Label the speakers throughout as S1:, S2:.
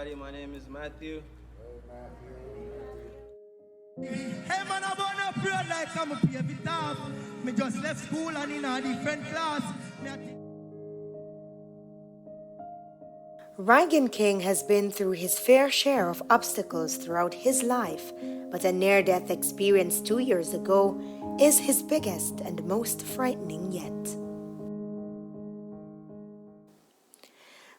S1: everybody. My name is Matthew.
S2: Hey man, I wanna pray like I'm a baby dog. Me just left school and in a different class.
S3: Rygin King has been through his fair share of obstacles throughout his life, but a near-death experience 2 years ago is his biggest and most frightening yet.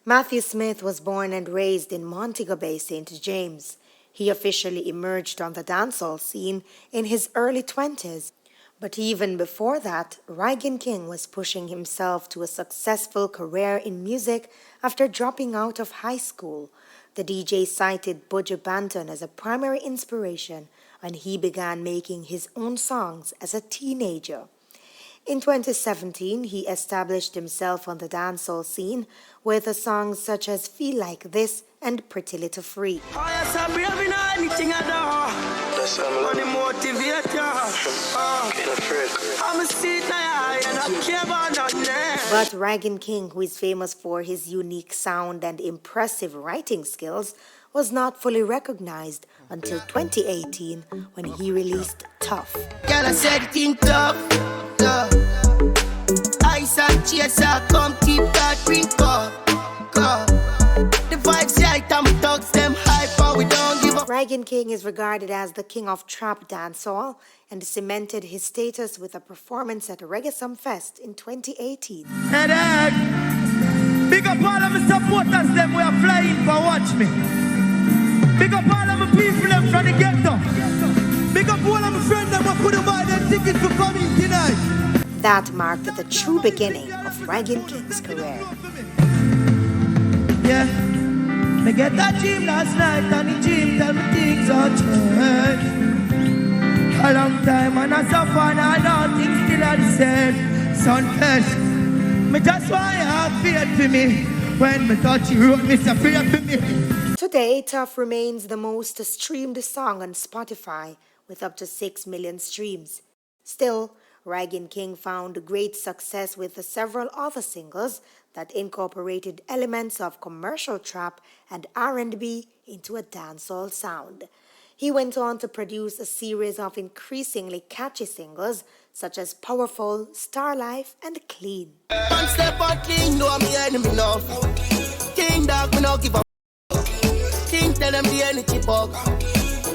S3: Matthew Smith was born and raised in Montego Bay, St. James. He officially emerged on the dancehall scene in his early 20s. But even before that, Rygin King was pushing himself to a successful career in music after dropping out of high school. The DJ cited Buju Banton as a primary inspiration, and he began making his own songs as a teenager. In 2017, he established himself on the dancehall scene with songs such as Feel Like This and Pretty Little Free. But Rygin King, who is famous for his unique sound and impressive writing skills, was not fully recognized until 2018 when he released Tough.
S4: Girl, I said it in tough. Ice and chaser, come keep that drink up. The vibes right, I'm thugs, them hype, but we don't give up.
S3: Rygin King is regarded as the king of trap dancehall and cemented his status with a performance at Reggae Fest in 2018.
S2: Hey Dad, big up all of my supporters, them we are flying for watch me. Big up all of my people, them from the ghetto. Big up all of my friends, them who couldn't buy them tickets for coming tonight.
S3: That marked the true beginning of Rygin King's career.
S2: Yeah, me get that dream last night and the dream tell me things are changed. A long time and I suffer and I know things still are the same. Sunfish, me just want you have faith for me. When me touch you, me say pray for me.
S3: Today, Tough remains the most streamed song on Spotify with up to 6 million streams. Still, Rygin King found great success with several other singles that incorporated elements of commercial trap and R&B into a dancehall sound. He went on to produce a series of increasingly catchy singles such as Powerful, Star Life, and Clean.
S4: One step on King, know me enemy now. King dog, me no give up. King tell them the energy bug.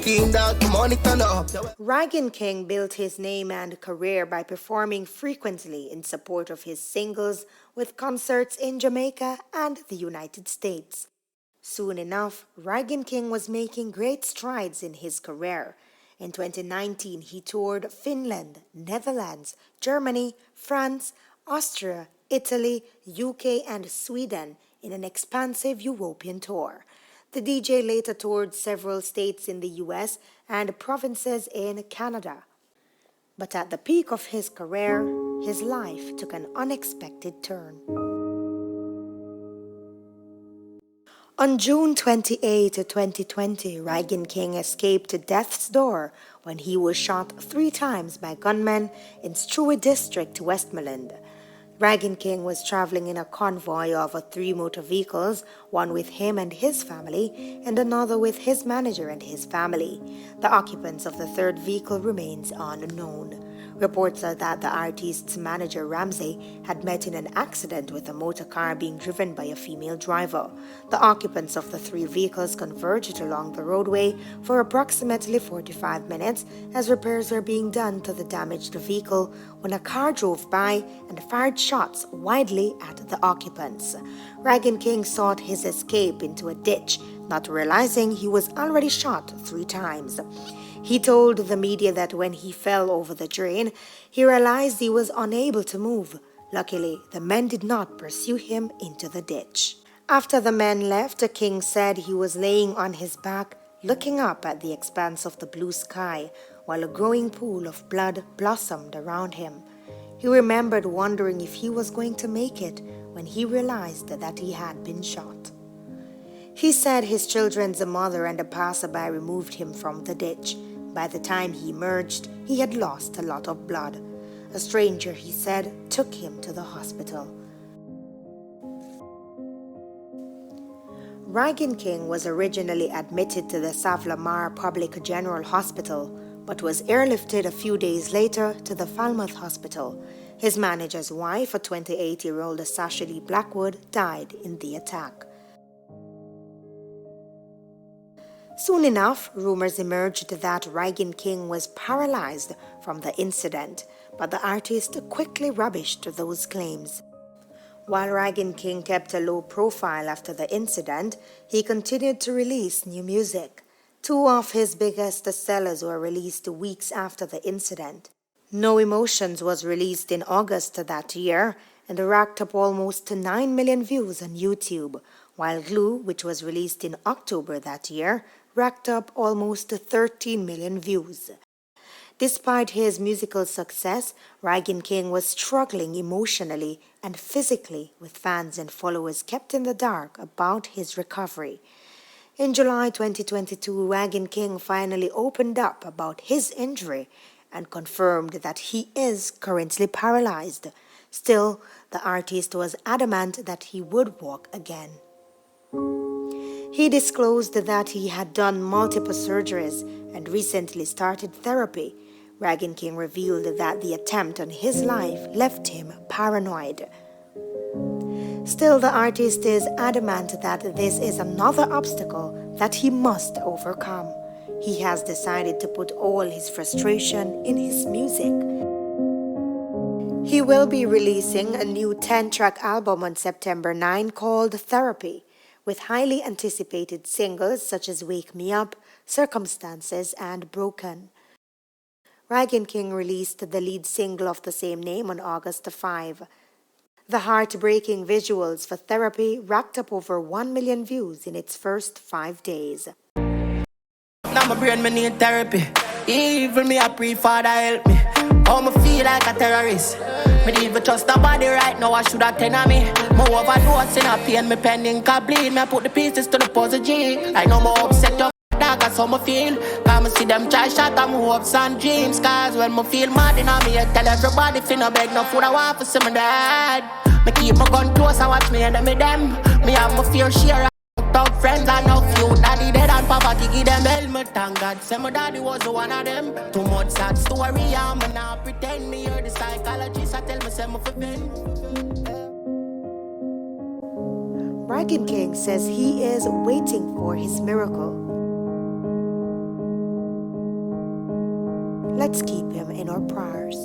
S4: King dog, the money turn up.
S3: Rygin King built his name and career by performing frequently in support of his singles with concerts in Jamaica and the United States. Soon enough, Rygin King was making great strides in his career. In 2019, he toured Finland, Netherlands, Germany, France, Austria, Italy, UK, and Sweden in an expansive European tour. The DJ later toured several states in the US and provinces in Canada. But at the peak of his career, his life took an unexpected turn. On June 28, 2020, Rygin King escaped death's door when he was shot 3 times by gunmen in Struy District, Westmoreland. Rygin King was traveling in a convoy of 3 motor vehicles, one with him and his family, and another with his manager and his family. The occupants of the 3rd vehicle remains unknown. Reports are that the artiste's manager, Ramsey, had met in an accident with a motor car being driven by a female driver. The occupants of the 3 vehicles converged along the roadway for approximately 45 minutes as repairs were being done to the damaged vehicle when a car drove by and fired shots widely at the occupants. Rygin King sought his escape into a ditch, not realizing he was already shot 3 times. He told the media that when he fell over the drain, he realized he was unable to move. Luckily, the men did not pursue him into the ditch. After the men left, King said he was laying on his back, looking up at the expanse of the blue sky, while a growing pool of blood blossomed around him. He remembered wondering if he was going to make it when he realized that he had been shot. He said his children's mother and a passerby removed him from the ditch. By the time he emerged, he had lost a lot of blood. A stranger, he said, took him to the hospital. Rygin King was originally admitted to the Savlamar Public General Hospital, but was airlifted a few days later to the Falmouth Hospital. His manager's wife, a 28-year-old Sashali Blackwood, died in the attack. Soon enough, rumors emerged that Rygin King was paralyzed from the incident, but the artist quickly rubbished those claims. While Rygin King kept a low profile after the incident, he continued to release new music. Two of his biggest sellers were released weeks after the incident. No Emotions was released in August that year and racked up almost 9 million views on YouTube, while Glue, which was released in October that year, racked up almost 13 million views. Despite his musical success, Rygin King was struggling emotionally and physically, with fans and followers kept in the dark about his recovery. In July 2022, Rygin King finally opened up about his injury and confirmed that he is currently paralyzed. Still, the artist was adamant that he would walk again. He disclosed that he had done multiple surgeries and recently started therapy. Rygin King revealed that the attempt on his life left him paranoid. Still, the artist is adamant that this is another obstacle that he must overcome. He has decided to put all his frustration in his music. He will be releasing a new 10-track album on September 9 called Therapy, with highly anticipated singles such as Wake Me Up, Circumstances, and Broken. Rygin King released the lead single of the same name on August 5. The heartbreaking visuals for Therapy racked up over 1 million views in its first 5 days.
S4: Now my brain me need therapy. Even me I pray Father help me. How me feel like a terrorist. Me don't even trust nobody right now. I should have 10 of me. Me overdose in a pain. Me pen ink a bleed. Me put the pieces to the puzzle G. I know me upset up. That's how me feel. Cause me see them try shot at my hopes and dreams. Cause when me feel mad in me, I tell everybody finna beg no food I want for see my dad. Me keep my gun close and watch me and them. Me have my fair share of tough friends and no few. Daddy dead and poverty give them helmet. Thank God say my daddy was one of them. Too much sad story and me not pretend. Me hear the psychologist I tell me say me for vent.
S3: Rygin King says he is waiting for his miracle. Let's keep him in our prayers.